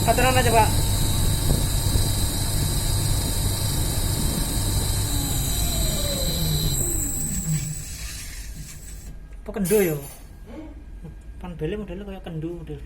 Aturan aja Pak. Apa kendo ya? Pan bele modelnya kayak kendo model.